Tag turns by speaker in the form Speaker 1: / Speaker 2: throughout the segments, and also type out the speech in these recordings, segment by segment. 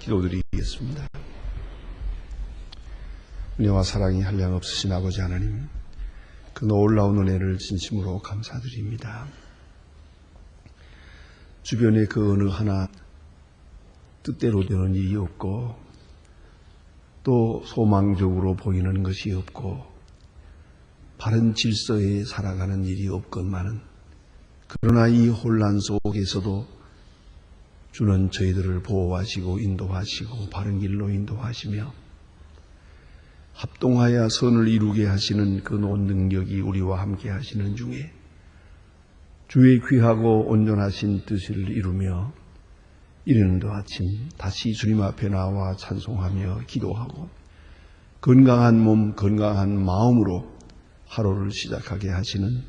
Speaker 1: 기도드리겠습니다. 은혜와 사랑이 한량없으신 아버지 하나님, 그 놀라운 은혜를 진심으로 감사드립니다. 주변에 그 어느 하나 뜻대로 되는 일이 없고 또 소망적으로 보이는 것이 없고 바른 질서에 살아가는 일이 없건만은, 그러나 이 혼란 속에서도 주는 저희들을 보호하시고 인도하시고 바른 길로 인도하시며 합동하여 선을 이루게 하시는 그 놀라운 능력이 우리와 함께 하시는 중에 주의 귀하고 온전하신 뜻을 이루며 이르는도 아침 다시 주님 앞에 나와 찬송하며 기도하고 건강한 몸 건강한 마음으로 하루를 시작하게 하시는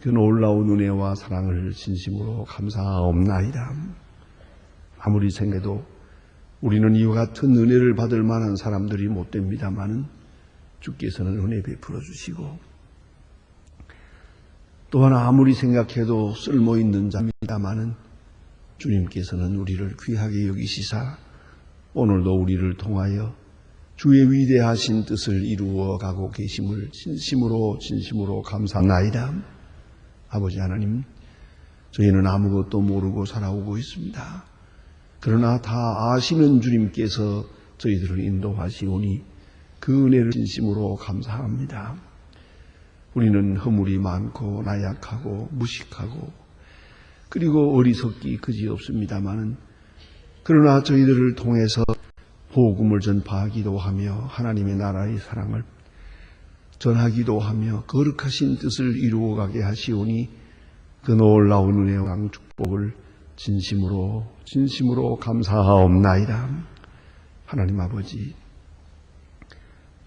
Speaker 1: 그 놀라운 은혜와 사랑을 진심으로 감사하옵나이다. 아무리 생각해도 우리는 이와 같은 은혜를 받을 만한 사람들이 못 됩니다마는 주께서는 은혜 베풀어 주시고, 또한 아무리 생각해도 쓸모있는 자입니다마는 주님께서는 우리를 귀하게 여기시사 오늘도 우리를 통하여 주의 위대하신 뜻을 이루어 가고 계심을 진심으로 감사합니다. 아버지 하나님, 저희는 아무것도 모르고 살아오고 있습니다. 그러나 다 아시는 주님께서 저희들을 인도하시오니 그 은혜를 진심으로 감사합니다. 우리는 허물이 많고 나약하고 무식하고 그리고 어리석기 그지없습니다마는, 그러나 저희들을 통해서 복음을 전파하기도 하며 하나님의 나라의 사랑을 전하기도 하며 거룩하신 뜻을 이루어가게 하시오니 그 놀라운 은혜와 축복을 진심으로 감사하옵나이다. 하나님 아버지,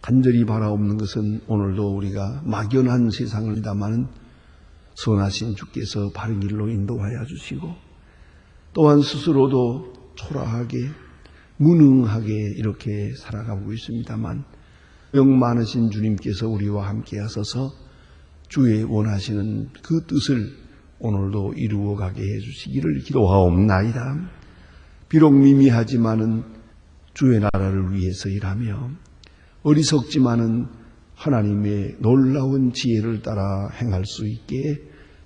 Speaker 1: 간절히 바라옵는 것은 오늘도 우리가 막연한 세상을 다마는 선하신 주께서 바른 길로 인도하여 주시고, 또한 스스로도 초라하게 무능하게 이렇게 살아가고 있습니다만 영 많으신 주님께서 우리와 함께 하셔서 주의 원하시는 그 뜻을 오늘도 이루어가게 해주시기를 기도하옵나이다. 비록 미미하지만은 주의 나라를 위해서 일하며 어리석지만은 하나님의 놀라운 지혜를 따라 행할 수 있게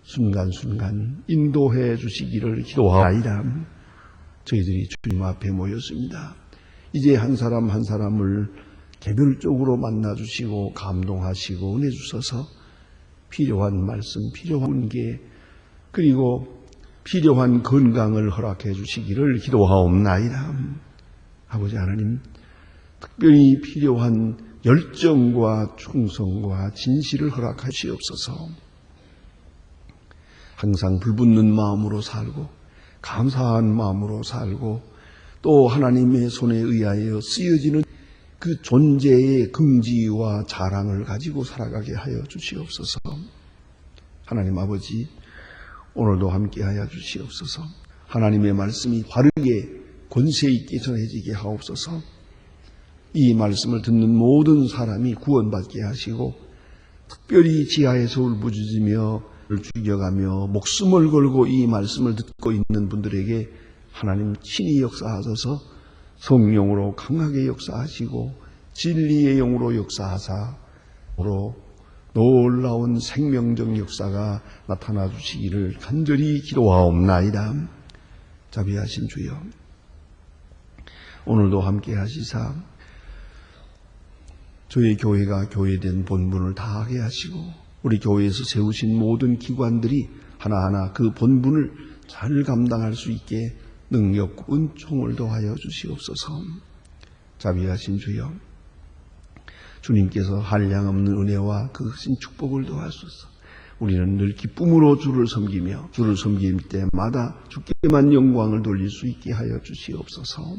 Speaker 1: 순간순간 인도해 주시기를 기도하옵나이다. 저희들이 주님 앞에 모였습니다. 이제 한 사람 한 사람을 개별적으로 만나주시고 감동하시고 은혜 주셔서 필요한 말씀, 필요한 게, 그리고 필요한 건강을 허락해 주시기를 기도하옵나이다. 아버지 하나님, 특별히 필요한 열정과 충성과 진실을 허락하시옵소서. 항상 불붙는 마음으로 살고 감사한 마음으로 살고 또 하나님의 손에 의하여 쓰여지는 그 존재의 긍지와 자랑을 가지고 살아가게 하여 주시옵소서. 하나님 아버지, 오늘도 함께하여 주시옵소서. 하나님의 말씀이 바르게 권세 있게 전해지게 하옵소서. 이 말씀을 듣는 모든 사람이 구원받게 하시고, 특별히 지하에서 울부짖으며 죽여가며 목숨을 걸고 이 말씀을 듣고 있는 분들에게 하나님 친히 역사하셔서 성령으로 강하게 역사하시고 진리의 영으로 역사하사 놀라운 생명적 역사가 나타나 주시기를 간절히 기도하옵나이다. 자비하신 주여, 오늘도 함께 하시사 저희 교회가 교회된 본분을 다하게 하시고 우리 교회에서 세우신 모든 기관들이 하나하나 그 본분을 잘 감당할 수 있게 능력, 은총을 더하여 주시옵소서. 자비하신 주여, 주님께서 한량없는 은혜와 그 크신 축복을 더하소서. 우리는 늘 기쁨으로 주를 섬기며 주를 섬길 때마다 주께만 영광을 돌릴 수 있게 하여 주시옵소서.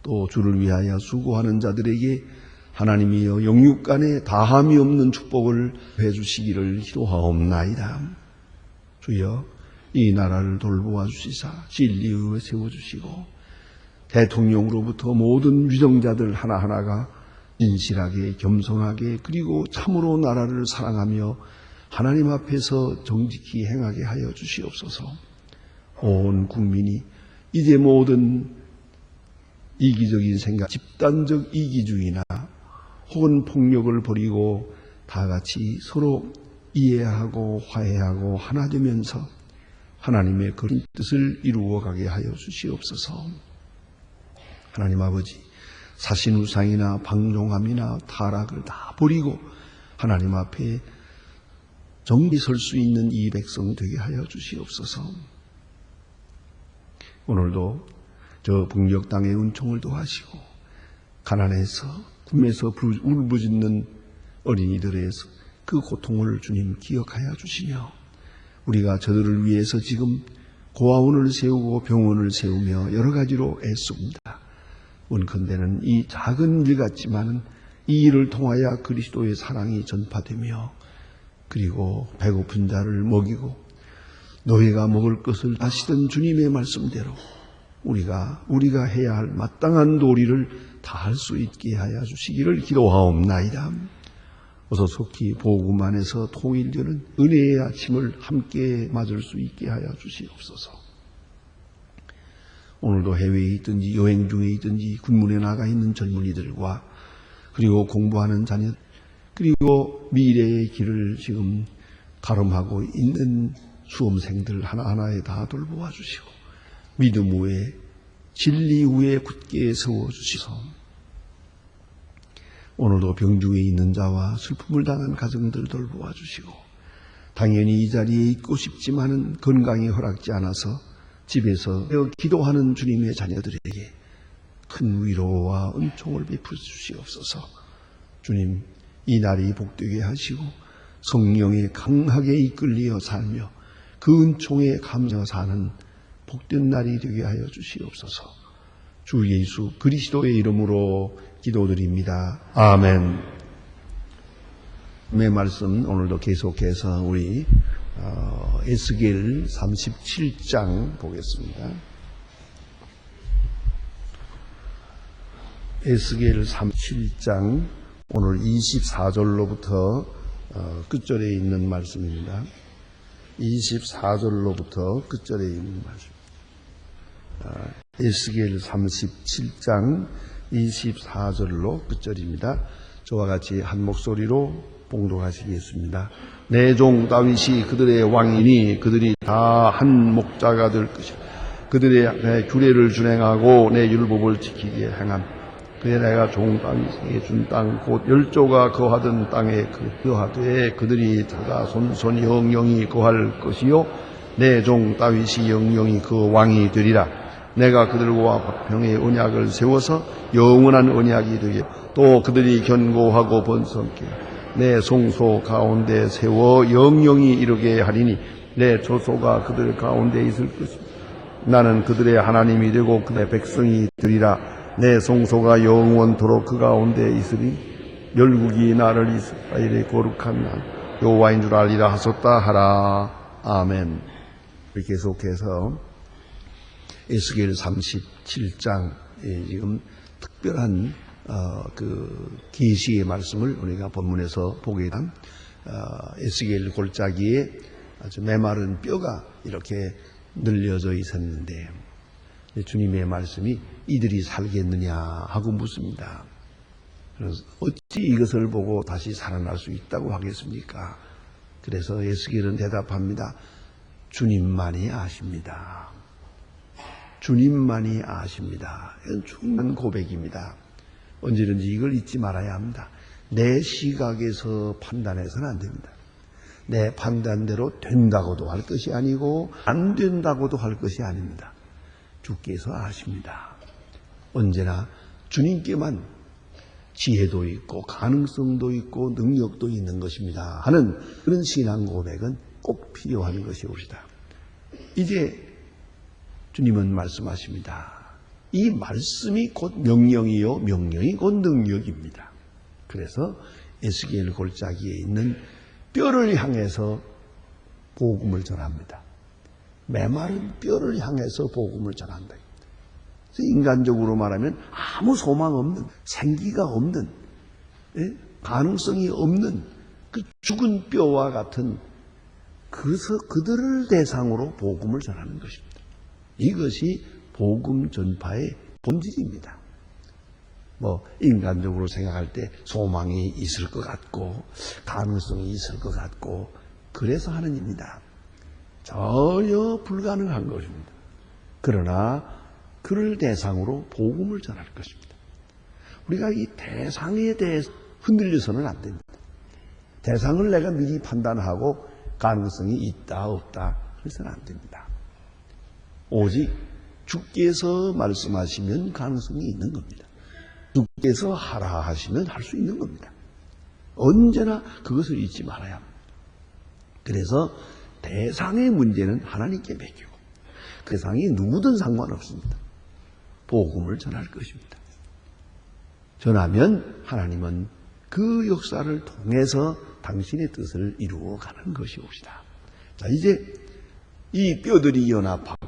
Speaker 1: 또 주를 위하여 수고하는 자들에게 하나님이여 영육간에 다함이 없는 축복을 해주시기를 기도하옵나이다. 주여, 이 나라를 돌보아 주시사 진리의에 세워주시고 대통령으로부터 모든 위정자들 하나하나가 진실하게 겸손하게 그리고 참으로 나라를 사랑하며 하나님 앞에서 정직히 행하게 하여 주시옵소서. 온 국민이 이제 모든 이기적인 생각, 집단적 이기주의나 혹은 폭력을 버리고 다 같이 서로 이해하고 화해하고 하나 되면서 하나님의 그 뜻을 이루어가게 하여 주시옵소서. 하나님 아버지, 사신우상이나 방종함이나 타락을 다 버리고 하나님 앞에 정리 설 수 있는 이 백성 되게 하여 주시옵소서. 오늘도 저 북녘 땅의 은총을 도하시고 가난해서 굶에서 울부짖는 어린이들에서 그 고통을 주님 기억하여 주시며 우리가 저들을 위해서 지금 고아원을 세우고 병원을 세우며 여러 가지로 애씁니다. 원컨대는 이 작은 일 같지만은 이 일을 통하여 그리스도의 사랑이 전파되며 그리고 배고픈 자를 먹이고 너희가 먹을 것을 하시던 주님의 말씀대로 우리가 해야 할 마땅한 도리를 다 할 수 있게 하여 주시기를 기도하옵나이다. 어서 속히 복음 안에서 통일되는 은혜의 아침을 함께 맞을 수 있게 하여 주시옵소서. 오늘도 해외에 있든지 여행 중에 있든지 군문에 나가 있는 젊은이들과 그리고 공부하는 자녀 그리고 미래의 길을 지금 가름하고 있는 수험생들 하나하나에 다 돌보아 주시고 믿음 위에 진리 위에 굳게 세워주시소. 오늘도 병중에 있는 자와 슬픔을 당한 가정들 돌보아 주시고 당연히 이 자리에 있고 싶지만은 건강이 허락지 않아서 집에서 기도하는 주님의 자녀들에게 큰 위로와 은총을 베풀어 주시옵소서. 주님, 이 날이 복되게 하시고 성령에 강하게 이끌리어 살며 그 은총에 감겨 사는 복된 날이 되게 하여 주시옵소서. 주 예수 그리스도의 이름으로 기도드립니다. 아멘. 내 말씀 오늘도 계속해서 우리 에스겔 37장 보겠습니다. 에스겔 37장 오늘 24절로부터 끝절에 있는 말씀입니다. 24절로부터 끝절에 있는 말씀. 에스겔 37장 24절로 끝절입니다. 저와 같이 한 목소리로 봉독하시겠습니다. 내 종 다윗이 그들의 왕이니 그들이 다 한 목자가 될 것이라. 그들의 내 규례를 준행하고 내 율법을 지키게 행함. 그에 내가 종 다윗에게 준 땅 곧 열조가 거하던 땅에 거하되 그들이 자손 영영이 거할 것이요 내 종 다윗이 영영이 그 왕이 되리라. 내가 그들과 화평의 언약을 세워서 영원한 언약이 되게 또 그들이 견고하고 번성케 내 성소 가운데 세워 영영이 이르게 하리니 내 조소가 그들 가운데 있을 것이다. 나는 그들의 하나님이 되고 그들의 백성이 되리라. 내 성소가 영원토록 그 가운데 있으리. 열국이 나를 이스라엘의 거룩한 날 여호와인 줄 알리라 하셨다 하라. 아멘. 계속해서 에스겔 37장에 지금 특별한 그 계시의 말씀을 우리가 본문에서 보게 된 에스겔 골짜기에 아주 메마른 뼈가 이렇게 늘려져 있었는데 주님의 말씀이 이들이 살겠느냐 하고 묻습니다. 그래서 어찌 이것을 보고 다시 살아날 수 있다고 하겠습니까? 그래서 에스겔은 대답합니다. 주님만이 아십니다. 주님만이 아십니다. 이건 중요한 고백입니다. 언제든지 이걸 잊지 말아야 합니다. 내 시각에서 판단해서는 안 됩니다. 내 판단대로 된다고도 할 것이 아니고 안 된다고도 할 것이 아닙니다. 주께서 아십니다. 언제나 주님께만 지혜도 있고 가능성도 있고 능력도 있는 것입니다 하는 그런 신앙 고백은 꼭 필요한 것이옵니다. 이제 주님은 말씀하십니다. 이 말씀이 곧 명령이요 명령이 곧 능력입니다. 그래서 에스겔 골짜기에 있는 뼈를 향해서 복음을 전합니다. 메마른 뼈를 향해서 복음을 전한다. 인간적으로 말하면 아무 소망 없는, 생기가 없는, 가능성이 없는 그 죽은 뼈와 같은 그들을 대상으로 복음을 전하는 것입니다. 이것이 복음 전파의 본질입니다. 인간적으로 생각할 때 소망이 있을 것 같고, 가능성이 있을 것 같고, 그래서 하는 일입니다. 전혀 불가능한 것입니다. 그러나, 그를 대상으로 복음을 전할 것입니다. 우리가 이 대상에 대해서 흔들려서는 안 됩니다. 대상을 내가 미리 판단하고 가능성이 있다, 없다, 그래서는 안 됩니다. 오직 주께서 말씀하시면 가능성이 있는 겁니다. 주께서 하라 하시면 할 수 있는 겁니다. 언제나 그것을 잊지 말아야 합니다. 그래서 대상의 문제는 하나님께 맡기고 그 대상이 누구든 상관없습니다. 복음을 전할 것입니다. 전하면 하나님은 그 역사를 통해서 당신의 뜻을 이루어가는 것이옵시다. 자, 이제 이 뼈들이 연합하고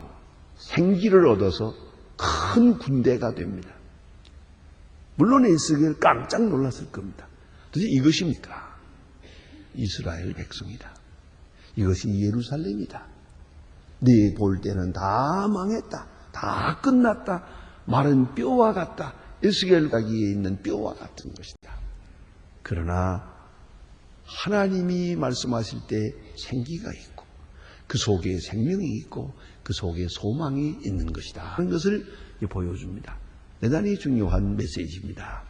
Speaker 1: 생기를 얻어서 큰 군대가 됩니다. 물론 에스겔 깜짝 놀랐을 겁니다. 도대체 이것입니까? 이스라엘 백성이다. 이것이 예루살렘이다. 네 볼 때는 다 망했다. 다 끝났다. 마른 뼈와 같다. 에스겔 가기에 있는 뼈와 같은 것이다. 그러나 하나님이 말씀하실 때 생기가 있고 그 속에 생명이 있고 그 속에 소망이 있는 것이다. 그런 것을 보여줍니다. 대단히 중요한 메시지입니다.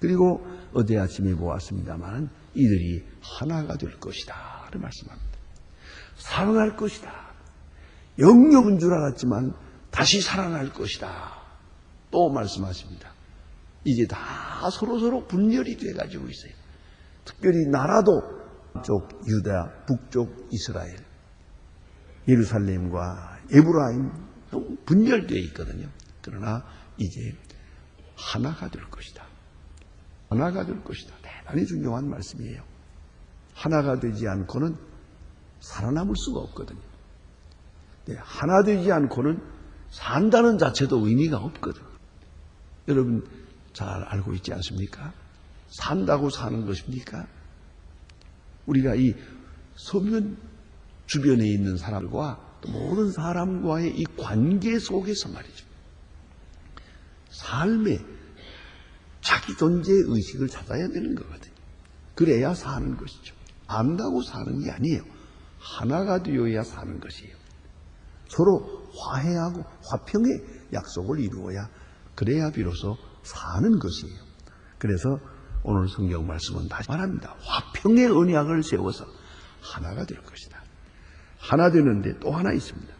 Speaker 1: 그리고 어제 아침에 보았습니다만 이들이 하나가 될 것이다. 를 말씀합니다. 살아날 것이다. 영역인 줄 알았지만 다시 살아날 것이다. 또 말씀하십니다. 이제 다 서로서로 분열이 돼가지고 있어요. 특별히 나라도 북쪽 유다, 북쪽 이스라엘, 예루살렘과 에브라임 분열되어 있거든요. 그러나 이제 하나가 될 것이다. 하나가 될 것이다. 대단히 중요한 말씀이에요. 하나가 되지 않고는 살아남을 수가 없거든요. 하나 되지 않고는 산다는 자체도 의미가 없거든요. 여러분 잘 알고 있지 않습니까? 산다고 사는 것입니까? 우리가 이 서면 주변에 있는 사람과 또 모든 사람과의 이 관계 속에서 말이죠. 삶에 자기 존재 의식을 찾아야 되는 거거든요. 그래야 사는 것이죠. 안다고 사는 게 아니에요. 하나가 되어야 사는 것이에요. 서로 화해하고 화평의 약속을 이루어야 그래야 비로소 사는 것이에요. 그래서 오늘 성경 말씀은 다시 말합니다. 화평의 언약을 세워서 하나가 될 것이다. 하나 되는데 또 하나 있습니다.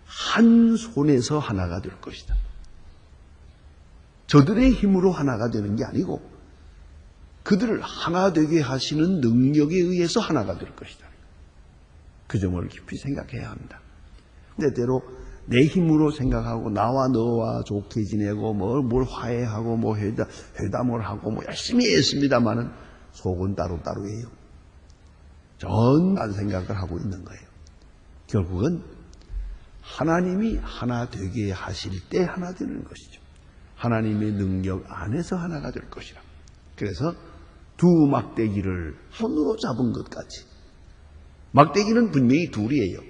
Speaker 1: 한 손에서 하나가 될 것이다. 저들의 힘으로 하나가 되는 게 아니고 그들을 하나 되게 하시는 능력에 의해서 하나가 될 것이다. 그 점을 깊이 생각해야 합니다. 때때로 내 힘으로 생각하고 나와 너와 좋게 지내고 뭘 화해하고 회담을 하고 열심히 했습니다만은 속은 따로따로예요. 전한 생각을 하고 있는 거예요. 결국은 하나님이 하나 되게 하실 때 하나 되는 것이죠. 하나님의 능력 안에서 하나가 될 것이라. 그래서 두 막대기를 손으로 잡은 것 같이. 막대기는 분명히 둘이에요.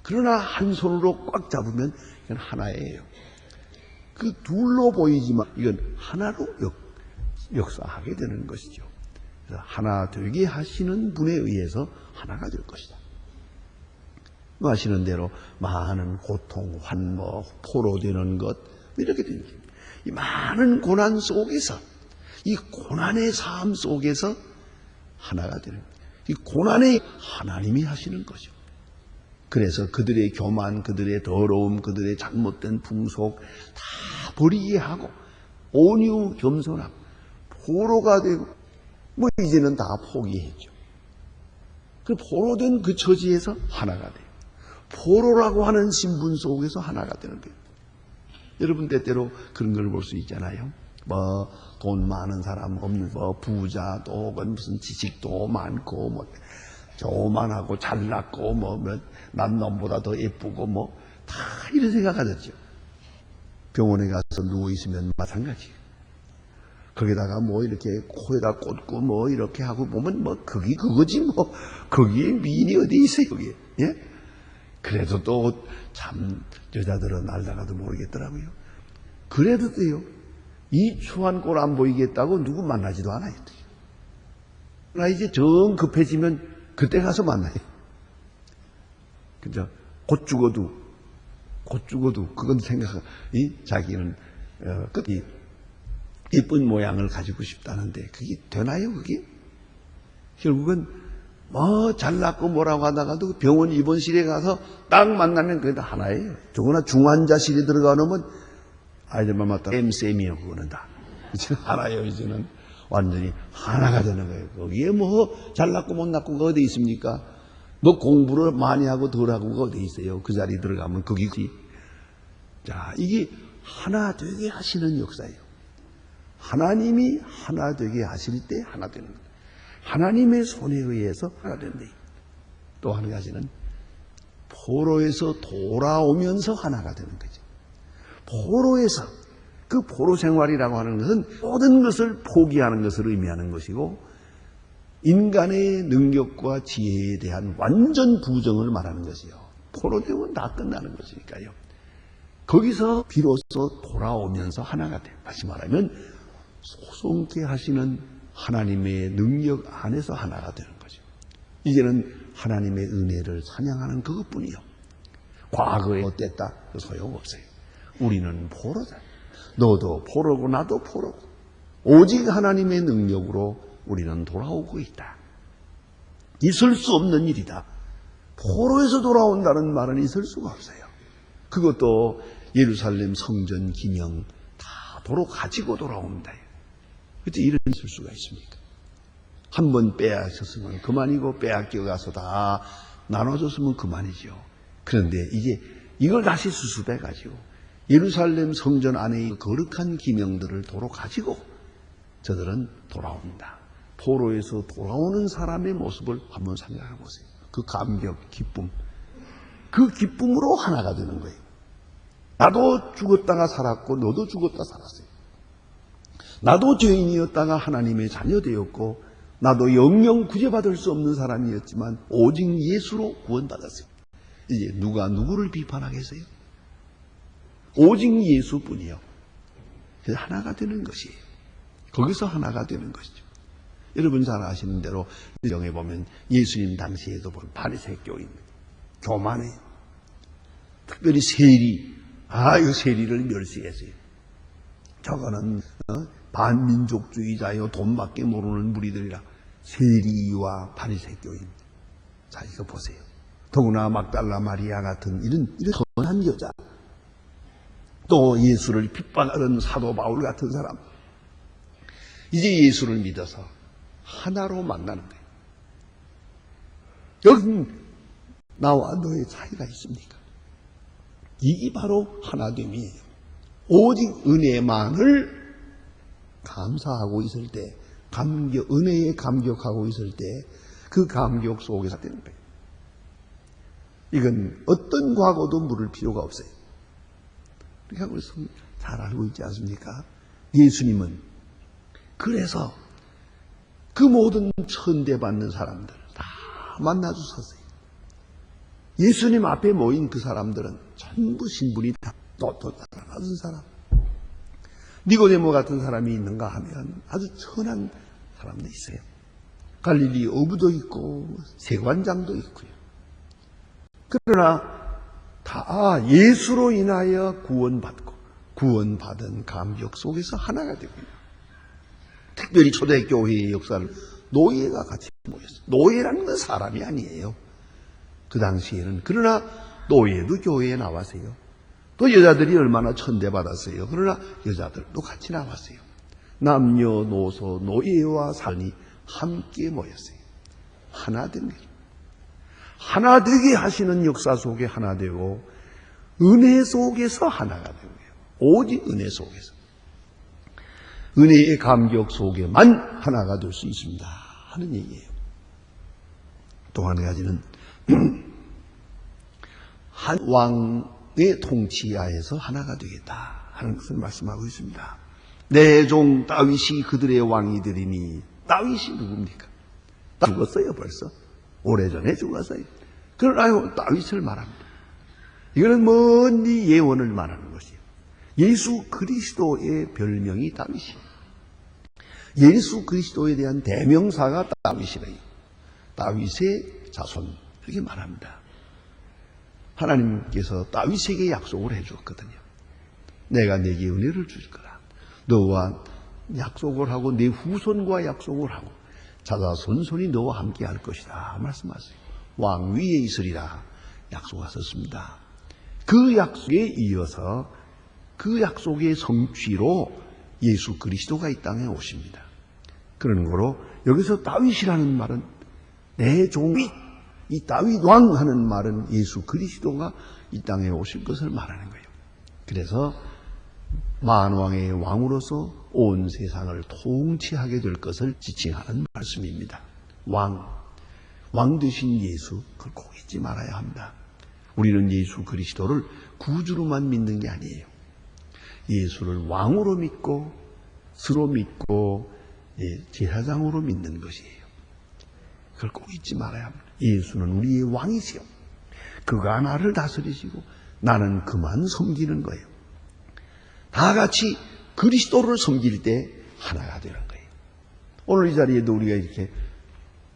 Speaker 1: 그러나 한 손으로 꽉 잡으면 이건 하나예요. 그 둘로 보이지만 이건 하나로 역사하게 되는 것이죠. 그래서 하나 되게 하시는 분에 의해서 하나가 될 것이다. 아시는 대로 많은 고통, 환모, 포로되는 것 이렇게 됩니다. 이 많은 고난 속에서 이 고난의 삶 속에서 하나가 되는 거예요. 이 고난에 하나님이 하시는 거죠. 그래서 그들의 교만, 그들의 더러움, 그들의 잘못된 풍속 다 버리게 하고 온유 겸손함, 포로가 되고 이제는 다 포기했죠. 그 포로된 그 처지에서 하나가 돼요. 포로라고 하는 신분 속에서 하나가 되는 거예요. 여러분 때때로 그런 걸 볼 수 있잖아요. 돈 많은 사람, 부자, 또 무슨 지식도 많고, 교만하고 잘났고, 난 놈보다 더 예쁘고, 다 이런 생각하셨죠. 병원에 가서 누워있으면 마찬가지예요. 거기다가 이렇게 코에다 꽂고 이렇게 하고 보면 그거지 거기에 미인이 어디 있어요, 거기에. 예? 그래도 또 참 여자들은 알다가도 모르겠더라고요. 그래도 돼요. 이 추한 꼴 안 보이겠다고 누구 만나지도 않아요. 나 이제 정 급해지면 그때 가서 만나요. 그죠? 곧 죽어도 그건 생각하고 자기는 끝이 이쁜 모양을 가지고 싶다는데 그게 되나요? 그게 결국은 뭐 잘났고 뭐라고 하다가도 병원 입원실에 가서 딱 만나면 그게 다 하나예요. 더구나 중환자실에 들어가 놓으면 아이들만 맞다 쌤이요 그거는 다 이제 하나예요. 이제는 완전히 하나가 되는 거예요. 거기에 뭐 잘났고 못났고가 어디 있습니까? 뭐 공부를 많이 하고 덜 하고가 어디 있어요? 그 자리에 들어가면 거기지. 자, 이게 하나 되게 하시는 역사예요. 하나님이 하나 되게 하실 때 하나 되는 거예요. 하나님의 손에 의해서 하나 된다. 또 한 가지는 포로에서 돌아오면서 하나가 되는 거죠. 포로에서 그 포로 생활이라고 하는 것은 모든 것을 포기하는 것을 의미하는 것이고 인간의 능력과 지혜에 대한 완전 부정을 말하는 것이요. 포로 되면 다 끝나는 것이니까요. 거기서 비로소 돌아오면서 하나가 돼. 다시 말하면 소송케 하시는 하나님의 능력 안에서 하나가 되는 거죠. 이제는 하나님의 은혜를 찬양하는 그것뿐이요. 과거에 어땠다? 소용없어요. 우리는 포로다. 너도 포로고 나도 포로고 오직 하나님의 능력으로 우리는 돌아오고 있다. 있을 수 없는 일이다. 포로에서 돌아온다는 말은 있을 수가 없어요. 그것도 예루살렘 성전 기념 다 도로 가지고 돌아옵니다. 그때 이런 있을 수가 있습니까? 한번 빼앗았으면 그만이고 빼앗겨가서 다 나눠줬으면 그만이죠. 그런데 이제 이걸 다시 수습해가지고 예루살렘 성전 안에 거룩한 기명들을 도로 가지고 저들은 돌아옵니다. 포로에서 돌아오는 사람의 모습을 한번 생각해 보세요. 그 감격, 기쁨. 그 기쁨으로 하나가 되는 거예요. 나도 죽었다가 살았고 너도 죽었다 살았어요. 나도 죄인이었다가 하나님의 자녀 되었고 나도 영영 구제받을 수 없는 사람이었지만 오직 예수로 구원받았어요. 이제 누가 누구를 비판하겠어요? 오직 예수뿐이요. 그래서 하나가 되는 것이에요. 거기서 하나가 되는 것이죠. 여러분 잘 아시는 대로 성경에 보면 예수님 당시에도 보면 바리새 교인 교만해. 특별히 세리. 이 세리를 멸시했어요. 저거는 반민족주의자요 돈밖에 모르는 무리들이라. 세리와 바리새 교인. 자, 이거 보세요. 더구나 막달라 마리아 같은 이런 선한 여자. 또 예수를 핍박하는 사도 바울 같은 사람. 이제 예수를 믿어서 하나로 만나는 거예요. 여기 나와 너의 차이가 있습니까? 이게 바로 하나됨이에요. 오직 은혜만을 감사하고 있을 때, 은혜에 감격하고 있을 때 그 감격 속에서 되는 거예요. 이건 어떤 과거도 물을 필요가 없어요. 그러니까 우리 잘 알고 있지 않습니까? 예수님은 그래서 그 모든 천대받는 사람들 다 만나주셨어요. 예수님 앞에 모인 그 사람들은 전부 신분이 다 낮은 사람. 니고데모 같은 사람이 있는가 하면 아주 천한 사람도 있어요. 갈릴리 어부도 있고 세관장도 있고요. 그러나 다 예수로 인하여 구원받고 구원받은 감격 속에서 하나가 되고요. 특별히 초대교회의 역사를 노예가 같이 모였어요. 노예라는 건 사람이 아니에요. 그 당시에는. 그러나 노예도 교회에 나왔어요. 또 여자들이 얼마나 천대받았어요. 그러나 여자들도 같이 나왔어요. 남녀노소 노예와 산이 함께 모였어요. 하나 된 거죠. 하나 되게 하시는 역사 속에 하나 되고 은혜 속에서 하나가 된 거예요. 오직 은혜 속에서. 은혜의 감격 속에만 하나가 될 수 있습니다 하는 얘기예요. 또 한 가지는 한 왕의 통치하에서 하나가 되겠다 하는 것을 말씀하고 있습니다. 내 종 다윗이 그들의 왕이 되리니. 다윗이 누굽니까? 죽었어요 벌써. 오래전에 죽었어요. 그러나 다윗을 말합니다. 이거는 먼 예언을 말하는 것이에요. 예수 그리스도의 별명이 다윗이에요. 예수 그리스도에 대한 대명사가 다윗이래요. 다윗의 자손, 이렇게 말합니다. 하나님께서 다윗에게 약속을 해주었거든요. 내가 내게 은혜를 줄 거라. 너와 약속을 하고 내 후손과 약속을 하고 자자손손이 너와 함께 할 것이다 말씀하세요. 왕 위에 있으리라 약속하셨습니다. 그 약속에 이어서 그 약속의 성취로 예수 그리스도가 이 땅에 오십니다. 그러는 거로 여기서 다윗이라는 말은 내 종이 이 다윗 왕 하는 말은 예수 그리스도가 이 땅에 오실 것을 말하는 거예요. 그래서 만왕의 왕으로서 온 세상을 통치하게 될 것을 지칭하는 말씀입니다. 왕 되신 예수, 그걸 꼭 잊지 말아야 합니다. 우리는 예수 그리스도를 구주로만 믿는 게 아니에요. 예수를 왕으로 믿고 스로 믿고 제사장으로 믿는 것이에요. 그걸 꼭 잊지 말아야 합니다. 예수는 우리의 왕이시요. 그가 나를 다스리시고 나는 그만 섬기는 거예요. 다 같이 그리스도를 섬길 때 하나가 되는 거예요. 오늘 이 자리에도 우리가 이렇게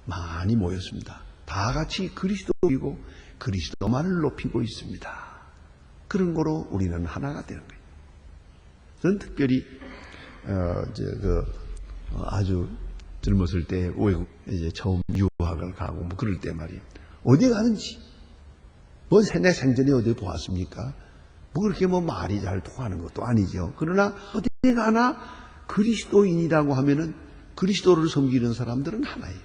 Speaker 1: 많이 모였습니다. 다 같이 그리스도이고 그리스도만을 높이고 있습니다. 그런 거로 우리는 하나가 되는 거예요. 저는 특별히 아주 젊었을 때 외국 이제 처음 유학을 가고 뭐 그럴 때 말이에요. 어디 가는지 내 생전에 어디 보았습니까? 뭐 그렇게 뭐 말이 잘 통하는 것도 아니죠. 그러나 어디 가나 그리스도인이라고 하면은 그리스도를 섬기는 사람들은 하나예요.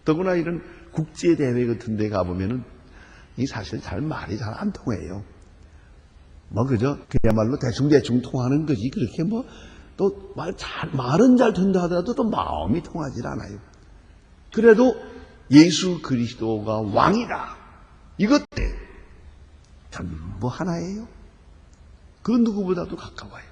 Speaker 1: 더구나 이런 국제 대회 같은 데 가보면은 이 사실 잘 말이 잘 안 통해요. 뭐 그저 그야말로 대충 통하는 거지. 그렇게 뭐 또 말은 잘 된다 하더라도 또 마음이 통하질 않아요. 그래도 예수 그리스도가 왕이다. 이것 때 전부 하나예요. 그 누구보다도 가까워요.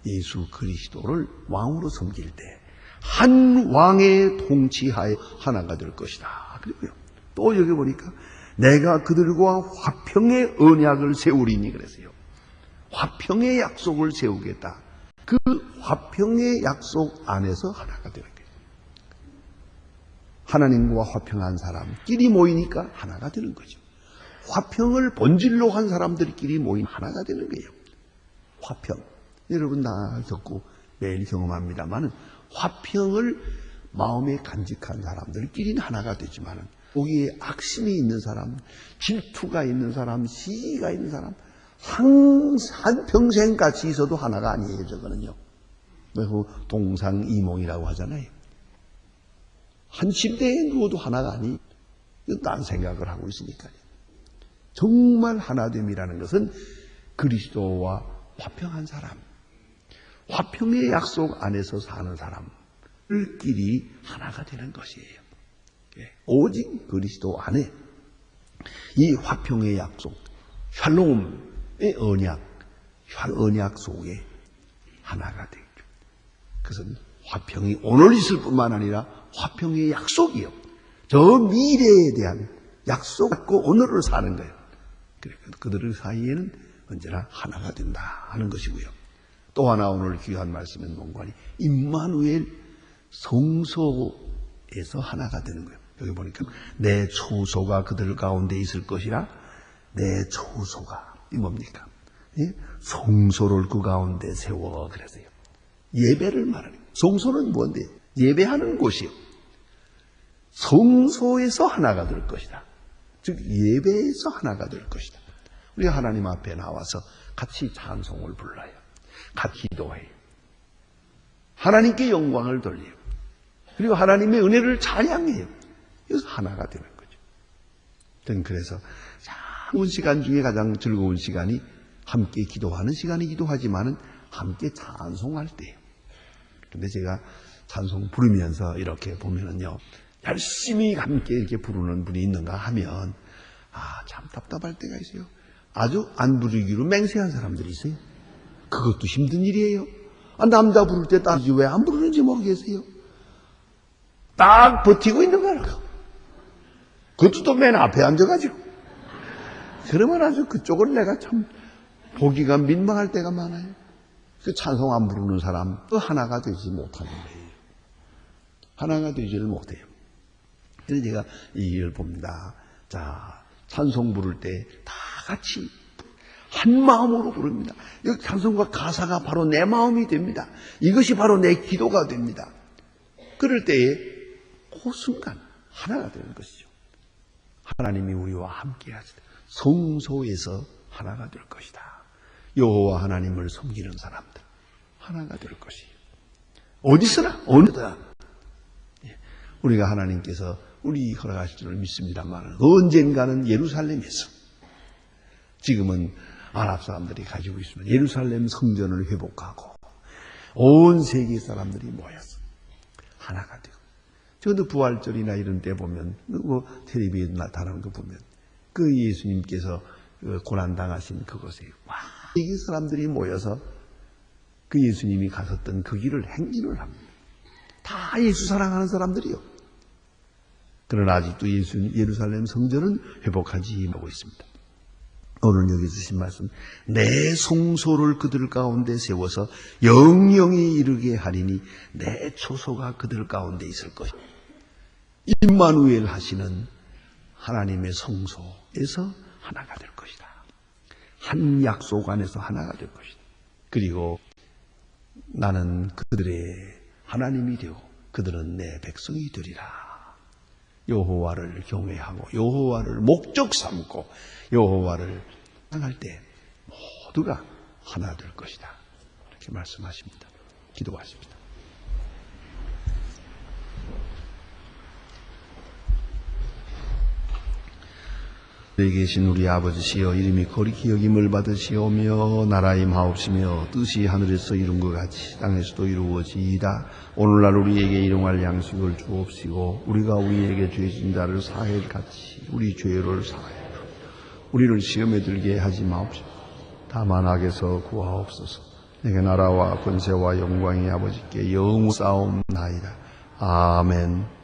Speaker 1: 예수 그리스도를 왕으로 섬길 때 한 왕의 통치하에 하나가 될 것이다. 그리고요. 또 여기 보니까 내가 그들과 화평의 언약을 세우리니 그랬어요. 화평의 약속을 세우겠다. 그 화평의 약속 안에서 하나가 되는 거예요. 하나님과 화평한 사람끼리 모이니까 하나가 되는 거죠. 화평을 본질로 한 사람들끼리 모인 하나가 되는 거예요. 화평. 여러분 다 듣고 매일 경험합니다만 화평을 마음에 간직한 사람들끼리는 하나가 되지만 거기에 악심이 있는 사람, 질투가 있는 사람, 시기가 있는 사람 한평생 같이 있어도 하나가 아니에요. 저거는요. 동상이몽이라고 하잖아요. 한 침대에 누워도 하나가 아니. 딴 생각을 하고 있으니까요. 정말 하나됨이라는 것은 그리스도와 화평한 사람, 화평의 약속 안에서 사는 사람들끼리 하나가 되는 것이에요. 오직 그리스도 안에 이 화평의 약속, 샬롬의 언약 속에 하나가 되죠. 그것은 화평이 오늘 있을 뿐만 아니라 화평의 약속이요. 저 미래에 대한 약속 갖고 오늘을 사는 거예요. 그들 사이에는 언제나 하나가 된다 하는 것이고요. 또 하나 오늘 귀한 말씀은 뭔가니 임마누엘 성소에서 하나가 되는 거예요. 여기 보니까 내 초소가 그들 가운데 있을 것이라. 내 초소가 이 뭡니까? 예? 성소를 그 가운데 세워 그랬어요. 예배를 말하는 거예요. 성소는 뭔데? 예배하는 곳이요. 성소에서 하나가 될 것이다. 즉 예배에서 하나가 될 것이다. 우리가 하나님 앞에 나와서 같이 찬송을 불러요. 같이 기도해요. 하나님께 영광을 돌려요. 그리고 하나님의 은혜를 찬양해요. 그래서 하나가 되는 거죠. 저는 그래서 좋은 시간 중에 가장 즐거운 시간이 함께 기도하는 시간이기도 하지만 함께 찬송할 때예요. 근데 제가 찬송 부르면서 이렇게 보면은요, 열심히 함께 이렇게 부르는 분이 있는가 하면 참 답답할 때가 있어요. 아주 안 부르기로 맹세한 사람들이 있어요. 그것도 힘든 일이에요. 남자 부를 때 따르지 왜 안 부르는지 모르겠어요. 딱 버티고 있는 거예요. 그것도 또 맨 앞에 앉아가지고. 그러면 아주 그쪽을 내가 참 보기가 민망할 때가 많아요. 그 찬송 안 부르는 사람 또 하나가 되지 못하는 거예요. 하나가 되지를 못해요. 그래서 제가 이 일을 봅니다. 자, 찬송 부를 때 다 같이 한 마음으로 부릅니다. 이 찬송과 가사가 바로 내 마음이 됩니다. 이것이 바로 내 기도가 됩니다. 그럴 때에 그 순간 하나가 되는 것이죠. 하나님이 우리와 함께 하시다. 성소에서 하나가 될 것이다. 여호와 하나님을 섬기는 사람들 하나가 될 것이에요. 어디서나 어느다 우리가 하나님께서 우리 허락하실 줄 믿습니다만 언젠가는 예루살렘에서 지금은 아랍 사람들이 가지고 있으면 예루살렘 성전을 회복하고 온 세계 사람들이 모여서 하나가 되고 저도 부활절이나 이런 때 보면 뭐 텔레비에 나타나는 거 보면 그 예수님께서 고난당하신 그곳에 와 세계 사람들이 모여서 그 예수님이 가셨던 그 길을 행진을 합니다. 다 예수 사랑하는 사람들이요. 그러나 아직도 예루살렘 성전은 회복하지 못하고 있습니다. 오늘 여기 주신 말씀 내 성소를 그들 가운데 세워서 영영이 이르게 하리니 내 초소가 그들 가운데 있을 것이다. 임마누엘 하시는 하나님의 성소에서 하나가 될 것이다. 한 약속 안에서 하나가 될 것이다. 그리고 나는 그들의 하나님이 되고 그들은 내 백성이 되리라. 여호와를 경외하고 여호와를 목적 삼고 여호와를 사랑할 때 모두가 하나 될 것이다. 이렇게 말씀하십니다. 기도하십니다. 여기 계신 우리 아버지시여 이름이 거룩히 여김을 받으시오며 나라의 마옵시며 뜻이 하늘에서 이룬 것 같이 땅에서도 이루어지이다. 오늘날 우리에게 일용할 양식을 주옵시고 우리가 우리에게 죄진 자를 사해 같이 우리 죄를 사하여 우리를 시험에 들게 하지 마옵시고 다만 악에서 구하옵소서. 내게 나라와 권세와 영광이 아버지께 영원히 싸움나이다. 아멘.